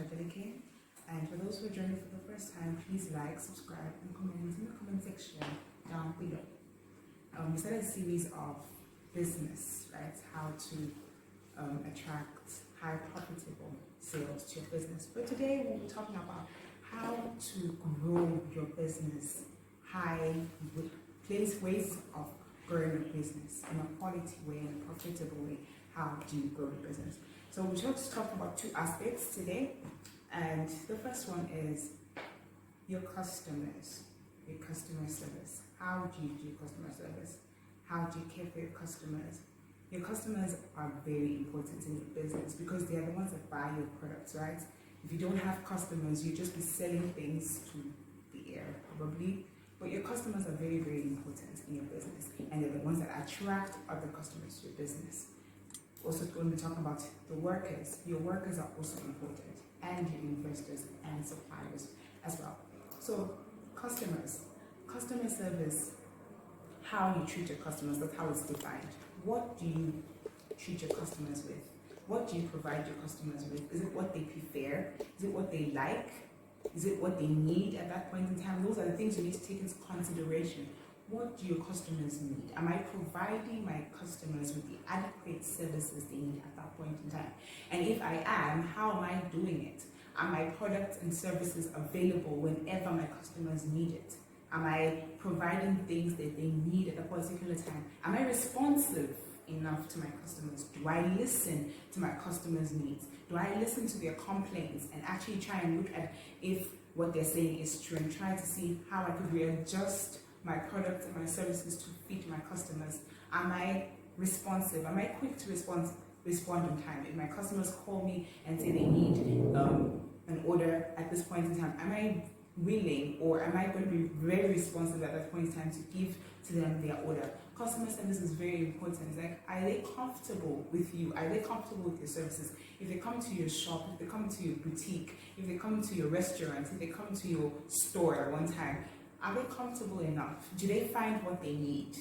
Adeleke. And for those who are joining for the first time, please like, subscribe, and comment in the comment section down below. We started a series of business, right? How to attract high profitable sales to your business. But today we'll be talking about how to grow your business, ways of growing your business in a quality way, in a profitable way. How do you grow your business? So we're going to talk about two aspects today. And the first one is your customers, your customer service. How do you do customer service? How do you care for your customers? Your customers are very important in your business because they are the ones that buy your products, right? If you don't have customers, you just be selling things to the air, probably. But your customers are very, very important in your business, and they're the ones that attract other customers to your business. Also, going to be talking about the workers. Your workers are also important, and your investors and suppliers as well. So, customers, customer service, how you treat your customers, that's how it's defined. What do you treat your customers with? What do you provide your customers with? Is it what they prefer? Is it what they like? Is it what they need at that point in time? Those are the things you need to take into consideration. What do your customers need? Am I providing my customers with the adequate services they need at that point in time? And if I am, how am I doing it? Are my products and services available whenever my customers need it? Am I providing things that they need at a particular time? Am I responsive enough to my customers? Do I listen to my customers' needs? Do I listen to their complaints and actually try and look at if what they're saying is true and try to see how I could readjust my products and my services to fit my customers? Am I responsive? Am I quick to respond in time? If my customers call me and say they need an order at this point in time, am I willing, or am I going to be very responsive at that point in time to give to them their order? Customer service is very important. It's like, are they comfortable with you? Are they comfortable with your services? If they come to your shop, if they come to your boutique, if they come to your restaurant, if they come to your store at one time, are they comfortable enough? Do they find what they need?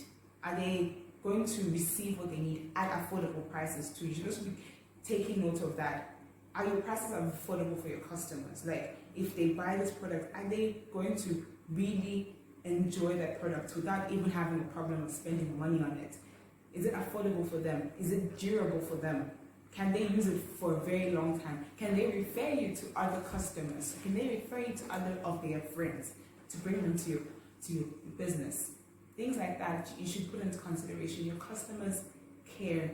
Are they going to receive what they need at affordable prices too? You should also be taking note of that. Are your prices affordable for your customers? Like, if they buy this product, are they going to really enjoy that product without even having a problem of spending money on it? Is it affordable for them? Is it durable for them? Can they use it for a very long time? Can they refer you to other customers? Can they refer you to other of their friends to bring them to your business? Things like that you should put into consideration. Your customers' care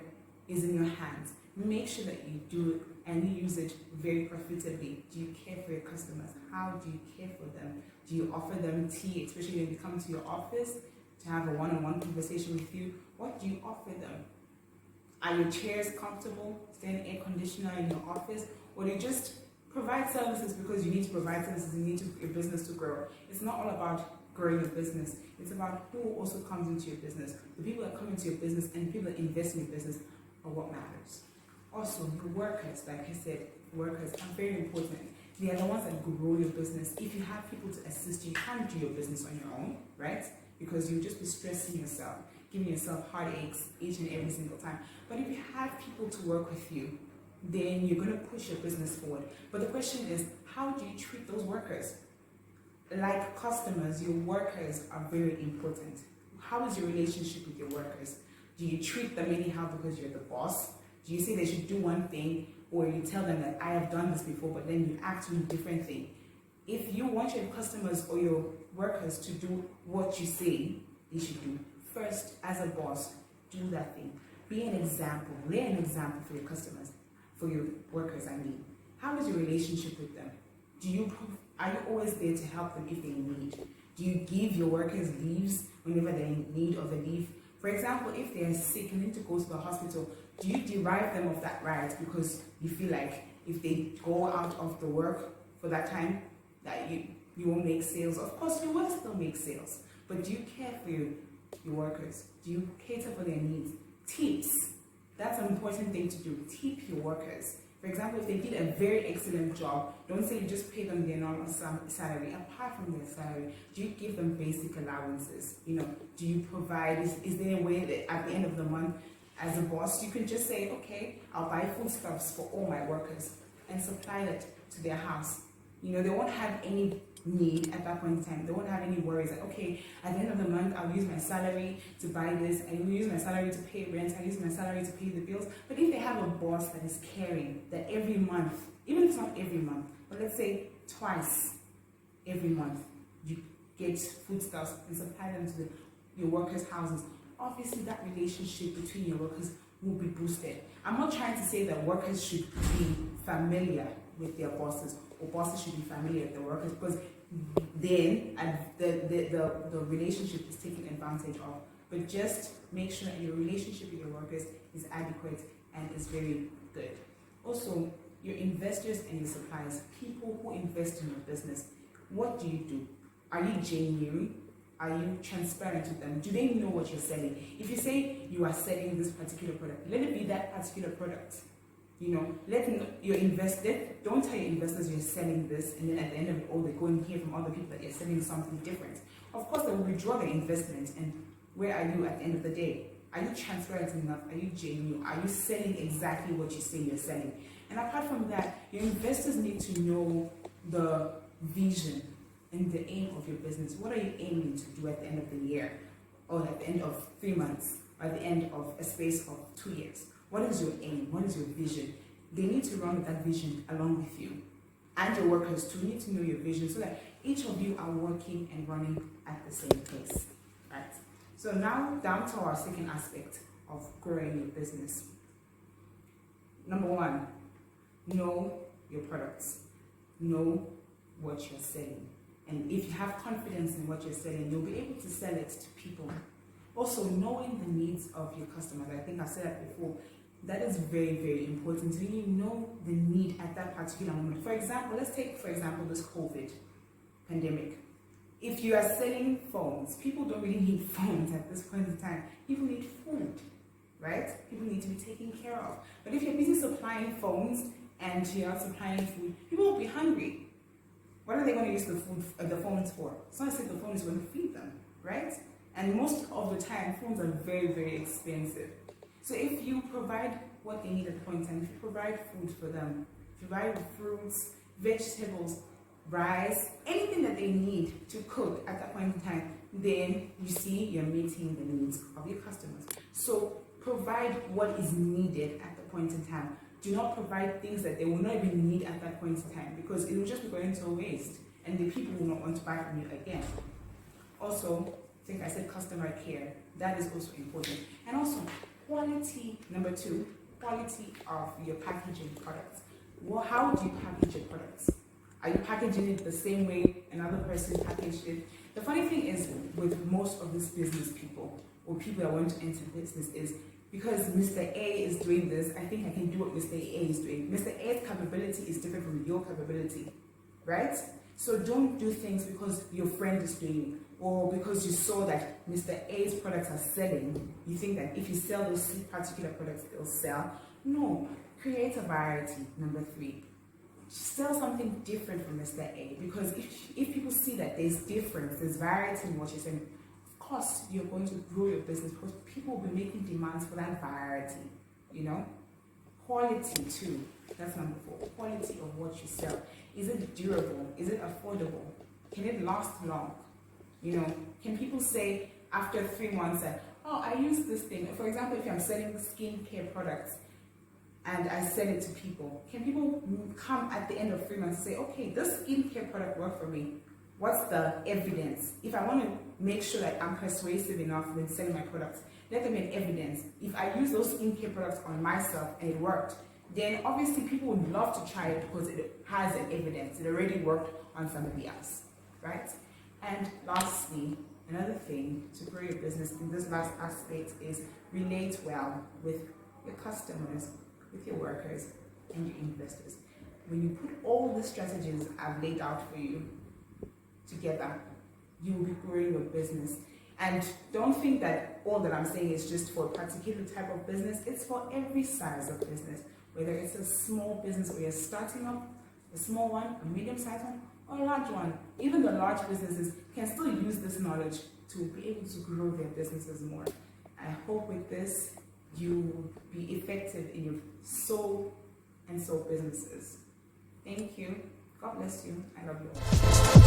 is in your hands. Make sure that you do it and you use it very profitably. Do you care for your customers? How do you care for them? Do you offer them tea, especially when they come to your office to have a one-on-one conversation with you? What do you offer them? Are your chairs comfortable? Is there an air conditioner in your office? Or do you just provide services because you need to provide services, you need your business to grow? It's not all about growing your business. It's about who also comes into your business. The people that come into your business and the people that invest in your business are what matters. Also, the workers, like I said, workers are very important. They are the ones that grow your business. If you have people to assist you, you can't do your business on your own, right? Because you'll just be stressing yourself, giving yourself heartaches each and every single time. But if you have people to work with you, then you're going to push your business forward. But the question is, how do you treat those workers? Like customers, your workers are very important. How is your relationship with your workers? Do you treat them anyhow because you're the boss? Do you say they should do one thing, or you tell them that I have done this before, but then you act on a different thing? If you want your customers or your workers to do what you say they should do, first, as a boss, do that thing. Be an example. Lay an example for your customers, for your workers, I mean. How is your relationship with them? Are you always there to help them if they need? Do you give your workers leaves whenever they're in need of a leave? For example, if they're sick and need to go to the hospital, do you deprive them of that right because you feel like if they go out of the work for that time that you won't make sales? Of course, you will still make sales, but do you care for your workers? Do you cater for their needs? Tips. That's an important thing to do. Tip your workers. For example, if they did a very excellent job, don't say you just pay them their normal salary. Apart from their salary, do you give them basic allowances? Do you provide, is there a way that at the end of the month, as a boss, you can just say, okay, I'll buy foodstuffs for all my workers and supply that to their house. You know, they won't have any need at that point in time. They won't have any worries like, okay, at the end of the month, I'll use my salary to buy this, I will use my salary to pay rent, I use my salary to pay the bills. But if they have a boss that is caring, that every month, even if it's not every month, but let's say twice every month, you get foodstuffs and supply them to your workers' houses, obviously that relationship between your workers will be boosted. I'm not trying to say that workers should be familiar with their bosses or bosses should be familiar with their workers, because then the relationship is taken advantage of. But just make sure that your relationship with your workers is adequate and is very good. Also, your investors and your suppliers, people who invest in your business, what do? Are you genuine? Are you transparent with them? Do they know what you're selling? If you say you are selling this particular product, let it be that particular product. You know, let your investor, don't tell your investors you're selling this, and then at the end of it all, they go and hear from other people that you're selling something different. Of course, they will withdraw their investment, and where are you at the end of the day? Are you transparent enough? Are you genuine? Are you selling exactly what you say you're selling? And apart from that, your investors need to know the vision and the aim of your business. What are you aiming to do at the end of the year, or at the end of 3 months, or at the end of a space of 2 years? What is your aim? What is your vision? They need to run with that vision along with you. And your workers too need to know your vision so that each of you are working and running at the same pace. Right? So now down to our second aspect of growing your business. Number 1, know your products. Know what you're selling. And if you have confidence in what you're selling, you'll be able to sell it to people. Also, knowing the needs of your customers. I think I've said that before. That is very, very important. When you know the need at that particular moment. For example, let's take, for example, this COVID pandemic. If you are selling phones, people don't really need phones at this point in time. People need food, right? People need to be taken care of. But if you're busy supplying phones and you're not supplying food, people will be hungry. What are they going to use the phones for? It's not as if the phone is going to feed them, right? And most of the time, phones are very, very expensive. So if you provide what they need at the point in time, if you provide food for them, if you provide fruits, vegetables, rice, anything that they need to cook at that point in time, then you see you're meeting the needs of your customers. So provide what is needed at the point in time. Do not provide things that they will not even need at that point in time, because it will just be going to waste and the people will not want to buy from you again. Also, I think I said customer care. That is also important. And also, quality, number 2, quality of your packaging products. Well, how do you package your products? Are you packaging it the same way another person packaged it? The funny thing is, with most of these business people, or people that want to enter business, is because Mr. A is doing this, I think I can do what Mr. A is doing. Mr. A's capability is different from your capability, right? So don't do things because your friend is doing it, or because you saw that Mr. A's products are selling. You think that if you sell those particular products, they'll sell. No, create a variety, number 3. Sell something different from Mr. A, because if people see that there's difference, there's variety in what you're saying, of course you're going to grow your business, because people will be making demands for that variety, you know. Quality too, that's number 4. Quality of what you sell. Is it durable? Is it affordable? Can it last long? You know, can people say after 3 months that, oh, I use this thing? For example, if I'm selling skincare products and I sell it to people, can people come at the end of 3 months and say, okay, this skincare product worked for me? What's the evidence? If I want to make sure that I'm persuasive enough when selling my products, let them make evidence. If I use those skincare products on myself and it worked, then obviously people would love to try it because it has an evidence. It already worked on somebody else, right? And lastly, another thing to grow your business in this last aspect is relate well with your customers, with your workers, and your investors. When you put all the strategies I've laid out for you together, you will be growing your business. And don't think that all that I'm saying is just for a particular type of business. It's for every size of business, whether it's a small business where you're starting up, a small one, a medium-sized one, or a large one. Even the large businesses can still use this knowledge to be able to grow their businesses more. I hope with this, you will be effective in your soul and soul businesses. Thank you. God bless you. I love you all.